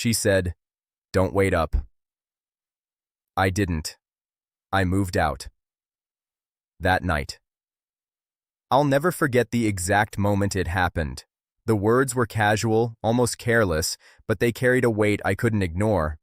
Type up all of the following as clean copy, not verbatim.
She said, "Don't wait up." I didn't. I moved out. That night. I'll never forget the exact moment it happened. The words were casual, almost careless, but they carried a weight I couldn't ignore.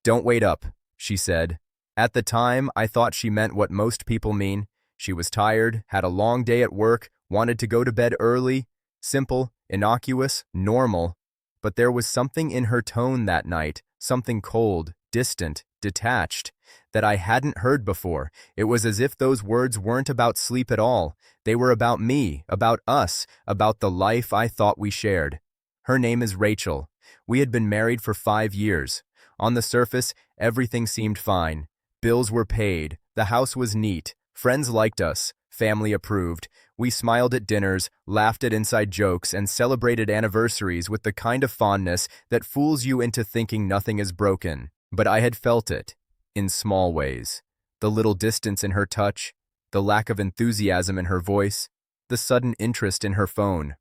"Don't wait up," she said. At the time, I thought she meant what most people mean. She was tired, had a long day at work, wanted to go to bed early. Simple, innocuous, normal. But there was something in her tone that night, something cold, distant, detached, that I hadn't heard before. It was as if those words weren't about sleep at all. They were about me, about us, about the life I thought we shared. Her name is Rachel. We had been married for 5 years. On the surface, everything seemed fine. Bills were paid, the house was neat, friends liked us, family approved. We smiled at dinners, laughed at inside jokes, and celebrated anniversaries with the kind of fondness that fools you into thinking nothing is broken. But I had felt it, in small ways. The little distance in her touch, the lack of enthusiasm in her voice, the sudden interest in her phone.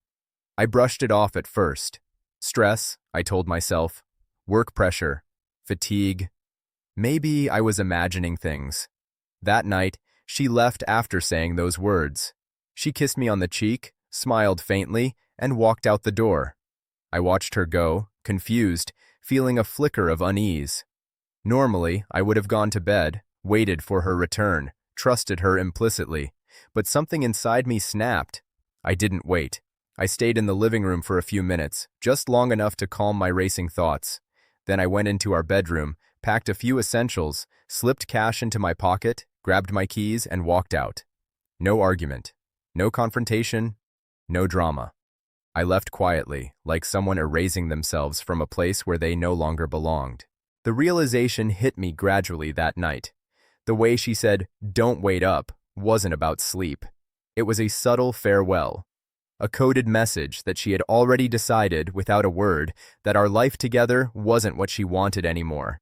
I brushed it off at first. Stress, I told myself. Work pressure. Fatigue. Maybe I was imagining things. That night, she left after saying those words. She kissed me on the cheek, smiled faintly, and walked out the door. I watched her go, confused, feeling a flicker of unease. Normally, I would have gone to bed, waited for her return, trusted her implicitly, but something inside me snapped. I didn't wait. I stayed in the living room for a few minutes, just long enough to calm my racing thoughts. Then I went into our bedroom, packed a few essentials, slipped cash into my pocket, grabbed my keys, and walked out. No argument. No confrontation. No drama. I left quietly, like someone erasing themselves from a place where they no longer belonged. The realization hit me gradually that night. The way she said, "Don't wait up," wasn't about sleep. It was a subtle farewell. A coded message that she had already decided, without a word, that our life together wasn't what she wanted anymore.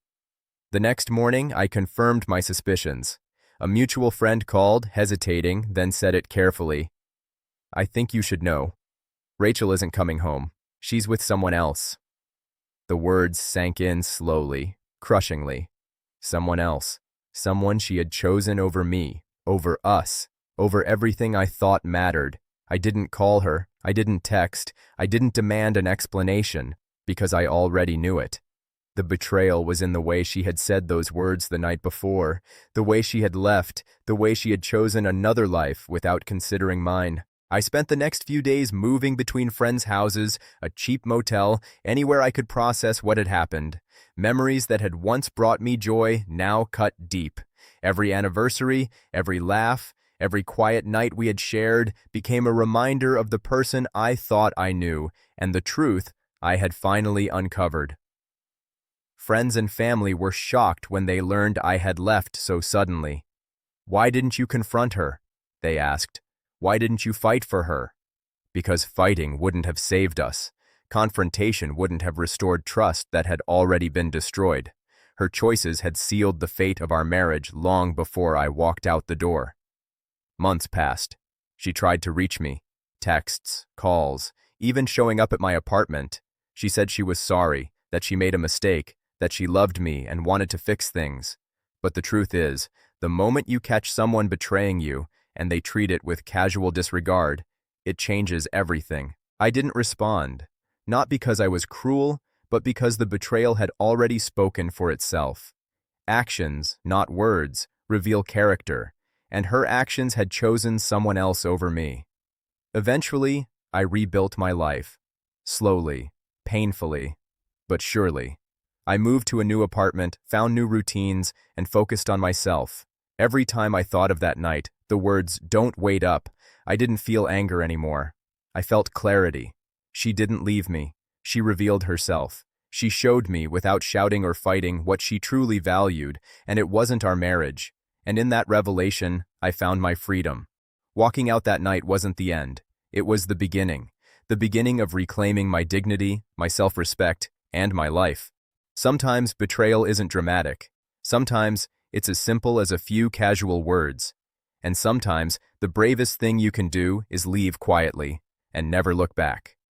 The next morning, I confirmed my suspicions. A mutual friend called, hesitating, then said it carefully. "I think you should know. Rachel isn't coming home. She's with someone else." The words sank in slowly, crushingly. Someone else. Someone she had chosen over me, over us, over everything I thought mattered. I didn't call her. I didn't text. I didn't demand an explanation, because I already knew it. The betrayal was in the way she had said those words the night before, the way she had left, the way she had chosen another life without considering mine. I spent the next few days moving between friends' houses, a cheap motel, anywhere I could process what had happened. Memories that had once brought me joy now cut deep. Every anniversary, every laugh, every quiet night we had shared became a reminder of the person I thought I knew and the truth I had finally uncovered. Friends and family were shocked when they learned I had left so suddenly. "Why didn't you confront her?" they asked. "Why didn't you fight for her?" Because fighting wouldn't have saved us. Confrontation wouldn't have restored trust that had already been destroyed. Her choices had sealed the fate of our marriage long before I walked out the door. Months passed. She tried to reach me. Texts, calls, even showing up at my apartment. She said she was sorry, that she made a mistake, that she loved me and wanted to fix things. But the truth is, the moment you catch someone betraying you, and they treat it with casual disregard, it changes everything. I didn't respond, not because I was cruel, but because the betrayal had already spoken for itself. Actions, not words, reveal character, and her actions had chosen someone else over me. Eventually, I rebuilt my life. Slowly, painfully, but surely. I moved to a new apartment, found new routines, and focused on myself. Every time I thought of that night, the words, "Don't wait up," I didn't feel anger anymore. I felt clarity. She didn't leave me. She revealed herself. She showed me, without shouting or fighting, what she truly valued, and it wasn't our marriage. And in that revelation, I found my freedom. Walking out that night wasn't the end. It was the beginning of reclaiming my dignity, my self-respect, and my life. Sometimes betrayal isn't dramatic. Sometimes it's as simple as a few casual words. And sometimes the bravest thing you can do is leave quietly and never look back.